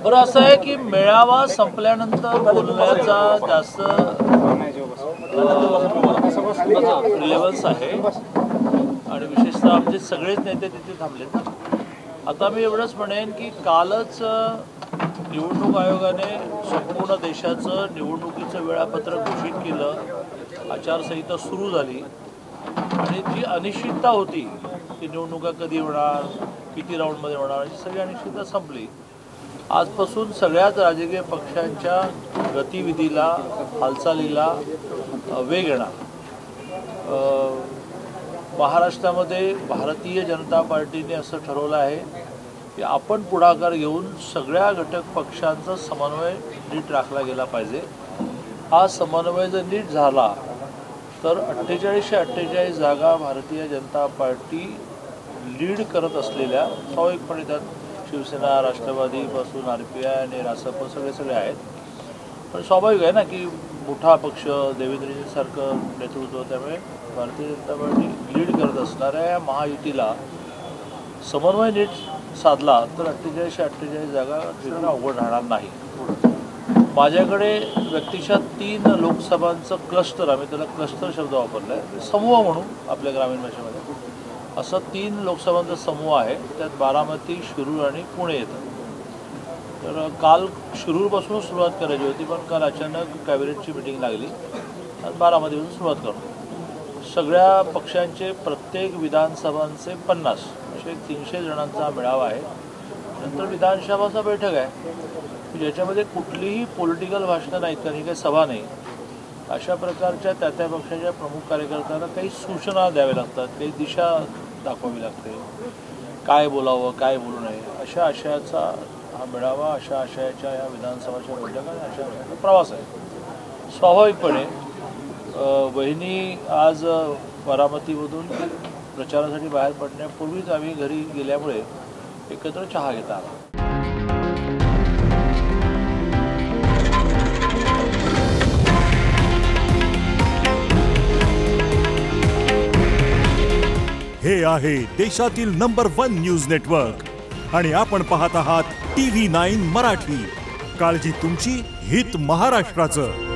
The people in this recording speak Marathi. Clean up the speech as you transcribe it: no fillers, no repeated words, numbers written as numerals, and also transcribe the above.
बरं असं आहे की मेळावा संपल्यानंतर बोलण्याचा जास्त रिलेव्हन्स आहे आणि विशेषतः आमचे सगळेच नेते तिथे थांबलेत. आता मी एवढंच म्हणेन की कालच निवडणूक आयोगाने संपूर्ण देशाचं निवडणुकीचं वेळापत्रक घोषित केलं, आचारसंहिता सुरू झाली आणि जी अनिश्चितता होती की निवडणुका कधी होणार, किती राऊंडमध्ये होणार, ही सगळी अनिश्चितता संपली. आजपासून सगळ्याच राजकीय पक्षांच्या गतिविधीला, हालचालीला वेग येणार. महाराष्ट्रामध्ये भारतीय जनता पार्टीने असं ठरवलं आहे की आपण पुढाकार घेऊन सगळ्या घटक पक्षांचा समन्वय नीट राखला गेला पाहिजे. हा समन्वय जर नीट झाला तर 4848 जागा भारतीय जनता पार्टी लीड करत असलेल्या, स्वाभाविकपणे त्यात शिवसेना, राष्ट्रवादीपासून RPI आणि रासप सगळे आहेत, पण स्वाभाविक आहे ना की मोठा पक्ष देवेंद्रजींसारखं नेतृत्व, त्यामुळे भारतीय जनता पार्टी लीड करत असणाऱ्या या महायुतीला समन्वय नीट साधला तर 4848 जागा जिंकणं अवघड राहणार नाही. माझ्याकडे व्यक्तिशः 3 लोकसभांचं क्लस्टर, आम्ही त्याला क्लस्टर शब्द वापरला आहे, समूह म्हणू आपल्या ग्रामीण भाषेमध्ये, असं 3 लोकसभांचा समूह आहे. त्यात बारामती, शिरूर आणि पुणे येतं. तर काल शिरूरपासूनच सुरुवात करायची होती, पण काल अचानक कॅबिनेटची मिटिंग लागली आणि बारामतीपासून सुरुवात करतो. सगळ्या पक्षांचे प्रत्येक विधानसभांचे 50 असे 300 जणांचा मेळावा आहे. नंतर विधानसभाचा बैठक आहे ज्याच्यामध्ये कुठलीही पॉलिटिकल भाषणं नाहीत, कारण ही काही सभा नाही. अशा प्रकारच्या त्या पक्षाच्या प्रमुख कार्यकर्त्यांना काही सूचना द्याव्या लागतात, काही दिशा दाखवावी लागते, काय बोलावं काय बोलू नये, अशा आशयाचा हा मेळावा, अशा आशयाच्या या विधानसभाच्या बैठका आणि अशा आशयाचा प्रवास आहे. स्वाभाविकपणे बहिणी आज बारामतीमधून प्रचारासाठी बाहेर पडण्यापूर्वीच आम्ही घरी गेल्यामुळे एकत्र चहा घेता आला. हे आहे देशातील नंबर 1 न्यूज नेटवर्क आणि आपण पाहत आहात TV9 मराठी. काळजी तुमची, हित महाराष्ट्राचं.